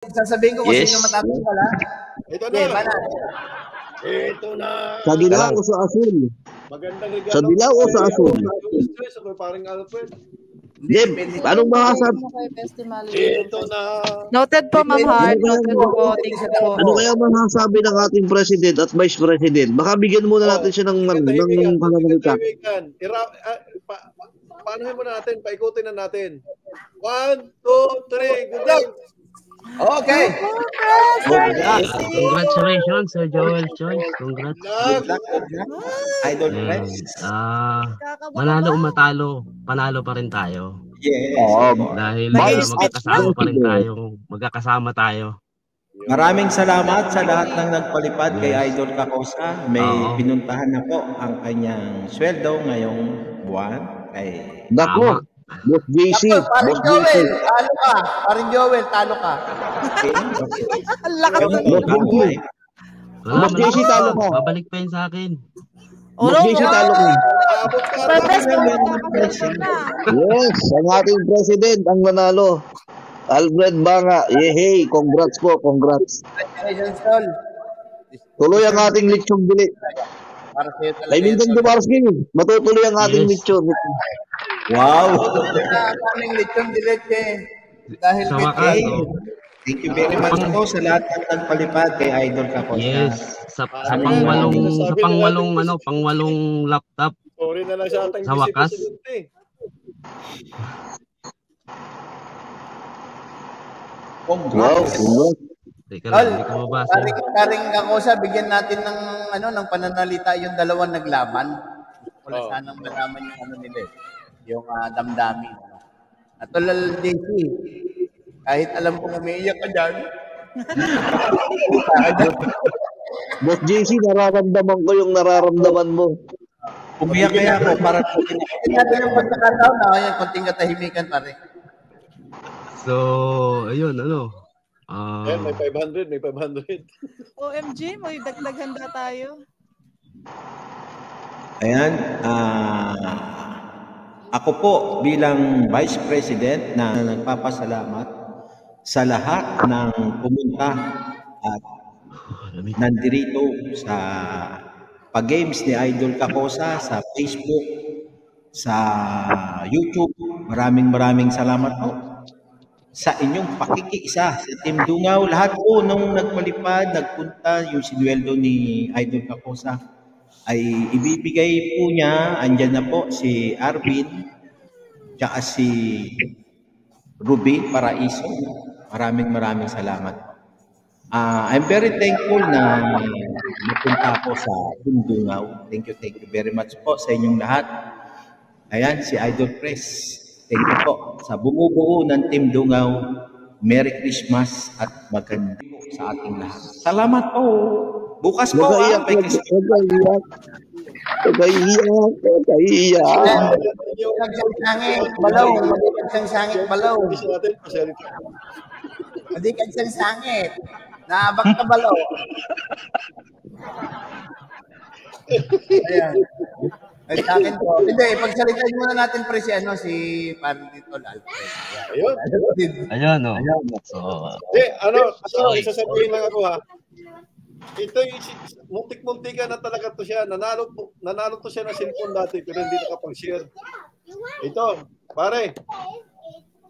Sasabihin ko kung sino matatanggal, ha? Ito na. Ito na. Sa dilaw o sa asul? Magandang regalo. Sa dilaw o sa asul? Parang Alfred. Jeb, anong masasabi? Ito na. Noted po, Ma'am Heart. Noted po. Thank you po. Ano kaya masasabi ng ating President at Vice President? Baka bigyan muna natin siya ng pananalita. Paano muna natin? Paikutin na natin. 1, 2, 3, good luck! Okay. Congratulations, Sir Joel Choi. Congrats. Idol friends. Manalo o matalo, panalo pa rin tayo. Yes. Dahil magkakasama tayo. Maraming salamat sa lahat ng nagpalipad kay Idol Kakosa. May pinuntahan na po ang kanyang sweldo ngayong buwan. Dako. Boss JC. Paring Joel, talo ka. Paring Joel, talo ka. Boss JC, talo ka. Babalik pa yun sa akin. Boss JC, talo ka. Yes, ang ating President ang nanalo. Alfred Banga. Yehey, congrats po, congrats. Congratulations, Tol. Tuloy ang ating lechong bili. Para sa'yo talaga. Ay, Mindang Dumarsky, matutuloy ang ating lechon. Wow! Kaming lechon diretso dahil sa wakas, thank you very much po sa lahat ng nagpalipad kay Idol Kakosa. Yes, sa pangwalong laptop. Sorry na lang sa ating sa wakas. Wow, Teka lang, hindi ko mabasa. Paring Kakosa, bigyan natin ng pananalita yung dalawang naglaban. Wala sanang malaman yung nila yung damdamin. At Tol JC, kahit alam kong umiiyak ka dyan. Boss JC, nararamdaman ko yung nararamdaman mo. Umiyak kaya ako para natin yung pagkakataon na kaya konting katahimikan pare. So, ayun, may 500, may 500. OMG, may dagdagan na tayo. Ayan, ako po bilang Vice President na nagpapasalamat sa lahat ng pumunta at nandirito sa pag-games ni Idol Kakosa sa Facebook, sa YouTube. Maraming salamat po sa inyong pakikiisa sa Team Dungaw. Lahat po nung nagpalipad, nagpunta, yung sinweldo ni Idol Kakosa ay ibibigay po niya. Andyan na po si Arvin tsaka si Ruby Paraiso. Maraming salamat. I'm very thankful na napunta po sa Team Dungaw. Thank you very much po sa inyong lahat. Ayan, si Idol Press. Thank you po sa bumubuo ng Team Dungaw. Merry Christmas at maganda sa ating lahat. Salamat po. Bukas po Nagaiyak. Sangit, balaw. Sangit, balaw. Hindi ka sangit. Naabak ka balaw. Ayan. Ay, sa akin po. Hindi, pagsalitan muna natin pre si Pandito Alfred. Ayun, no. So, isasabihin lang ako ha. Ito yung muntik-muntika na talaga to siya. Nanalo to siya ng cellphone dati pero hindi nakapag-share. Ito, pare.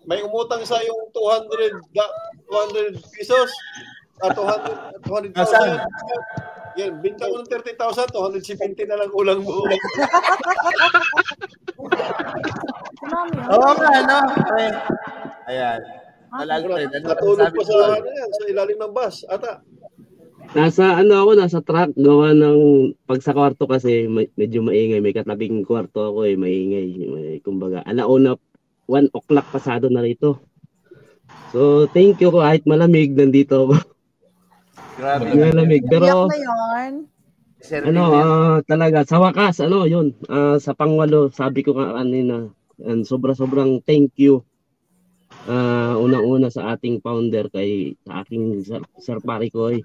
May umutang sa yung 200 pesos at 200,000. Yan, binta ko ng 30,000, 270 na lang ulang mo. Oo nga, no? Ayan. Natulog pa sa ilalim ng bus. Ata. Nasa truck gawa ng pag sa kwarto kasi medyo maingay, may katabing kwarto ako maingay. Kumbaga, alauna 1 o'clock pasado na rito. So, thank you kahit malamig nandito ako. Grabe. Malamig pero talaga sa wakas yun. Sa pangwalo, sabi ko kanina, sobrang thank you. Unang-una sa ating founder sa aking Sir Parikoy.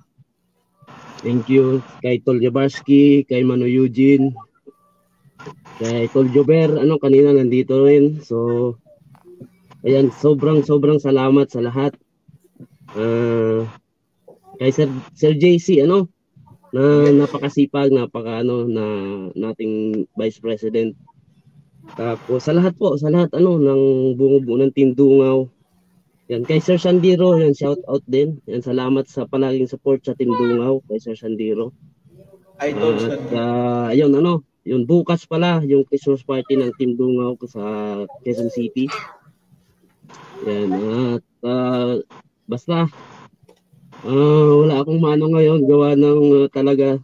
Thank you kay Tol Jabarski, kay Mano Eugene, kay Tol Jober, kanina nandito rin. So, ayan, sobrang salamat sa lahat. Kay Sir JC, ano, na napakasipag, na nating Vice President. Tapos sa lahat ano ng bumubuo ng Team Dungaw. Yan, kay Sir Sandiro, yan, shout out din. Yan, salamat sa palaging support sa Team Dungaw, kay Sir Sandiro. Idol sa ayun, ano, yun, bukas pala yung Christmas party ng Team Dungaw sa Quezon City. Yan, at basta wala akong mano ngayon, gawa ng talaga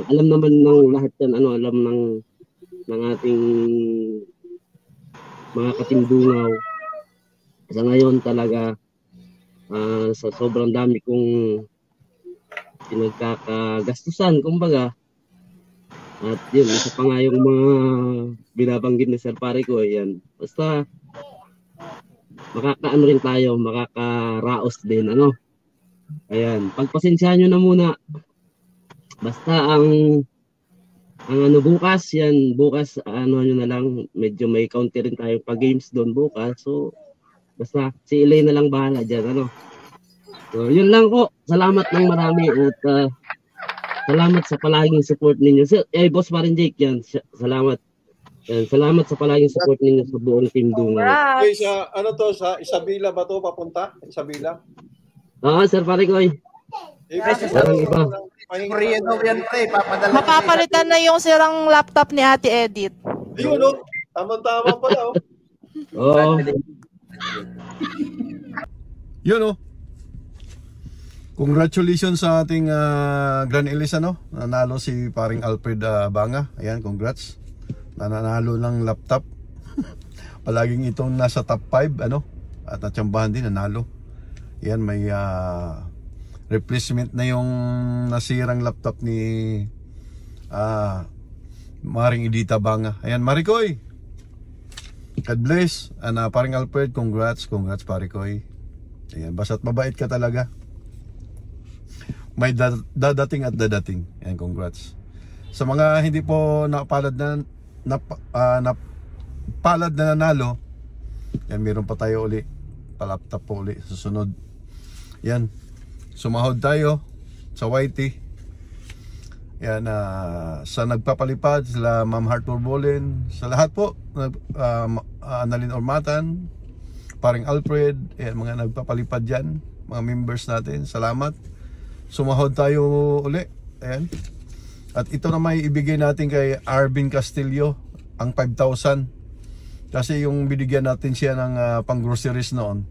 alam naman ng lahat yan, ano, alam ng ating mga ka-Team Dungaw. Sa ngayon talaga sa sobrang dami kong pinagkakagastusan, kumbaga. At yun, isa pa nga yung mga binabanggit ni Sir Pare ko, yan. Basta makakaano rin tayo, makakaraos din, ano. Ayan, pagpasensyahan nyo na muna. Basta ang ano bukas, yan, bukas ano nyo na lang, medyo may counter rin tayo pa games doon bukas. So, basta si Elaine na lang bahala dyan, ano. So, yun lang po. Salamat ng marami at salamat sa palaging support ninyo. Boss Marin Jake, yan, salamat. Yan, salamat sa palaging support ninyo sa buong Team Dungaw. Okay, sa Isabela ba to papunta? Isabela? Sir Pare Koy. Walang iba. Korea daw yan, pre. Papadala. Mapapalitan na yung sirang laptop ni Ate Edith. Ayun, no? Tama-tama pala, oh. Oo. Yun, no? Congratulations sa ating Grand Elisa, no? Nanalo si paring Alfred Banga. Ayan, congrats. Nanalo ng laptop. Palaging itong nasa top 5, ano? At natsambahan din, nanalo. Ayan, may replacement na yung nasirang laptop ni Maring Edita Banga. Ayan, Marikoy, God bless. Paring Alfred, congrats Parikoy. Ayan, basta't mabait ka talaga. May dadating at dadating. Ayan, congrats. Sa mga hindi po napalad na nanalo, yan, meron pa tayo uli, palaptop po uli susunod. Yan, sumahod tayo sa YT. Yan, sa nagpapalipad, sila Ma'am Heart Borbolin, sa lahat po, Annalyn Ormatan, paring Alfred, yan, mga nagpapalipad dyan, mga members natin, salamat. Sumahod tayo uli. Ayan. At ito na may ibigay natin kay Arvin Castillo, ang 5,000. Kasi yung binigyan natin siya ng pang-groceries noon,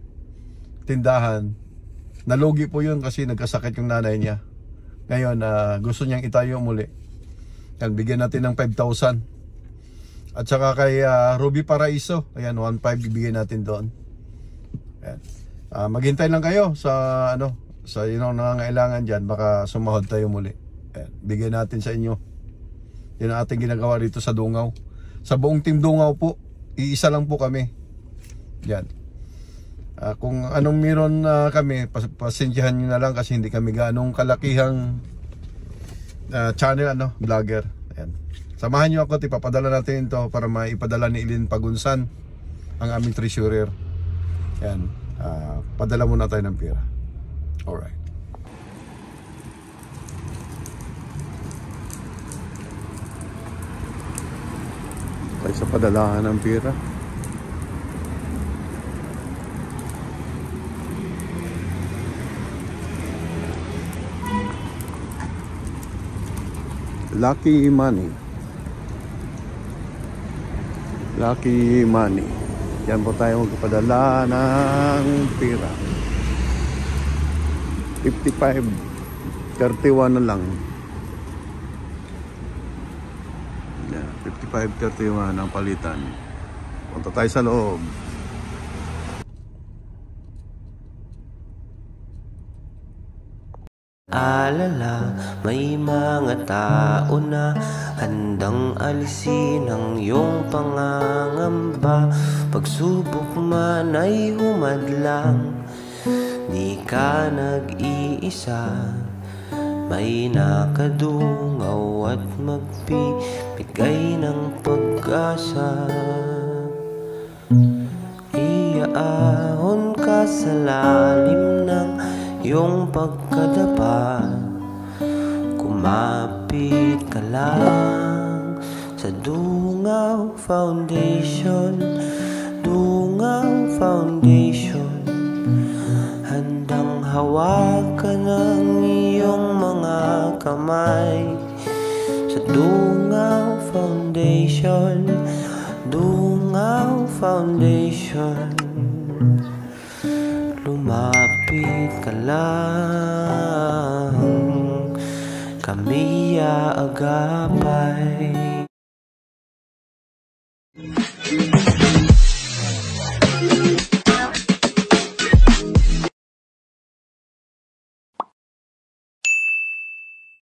tindahan, nalugi po yun kasi nagkasakit yung nanay niya. Ngayon, gusto niyang itayo muli. Yan, bigyan natin ng 5,000. At saka kay Ruby Paraiso, ayan, 1,500 ibigay natin doon. Ayan. Maghintay lang kayo sa ano, sa yun nangangailangan dyan, baka sumahod tayo muli. Ayan, bigyan natin sa inyo. Yan ang ating ginagawa dito sa Dungaw. Sa buong Team Dungaw po, iisa lang po kami. Yan. Kung anong meron kami, pasensyahan nyo na lang kasi hindi kami ganong kalakihang channel, ano, vlogger. Ayan. Samahan nyo ako, ipapadala natin ito para maipadala ni Ilin Pagunsan, ang aming treasurer. Ayan. Padala muna tayo ng pera. Alright. Tayo sa padalahan ng pera. Lucky money. Lucky money. Yan po tayo magpapadala ng pera. 55, 31 na lang. Yeah, 55, 31 ang palitan. Punta tayo sa loob. Alala, may mga tao na handang alisin ang iyong pangangamba. Pagsubok man ay humadlang, di ka nag-iisa. May nakadungaw at magbibigay ng pag-asa. Iaahon ka sa lalim ng iyong pagkadapa. Kumapit ka lang sa Dungaw Foundation, Dungaw Foundation. Handang hawakan ang iyong mga kamay sa Dungaw Foundation, Dungaw Foundation. Lumapit ka lang, kami aagapay.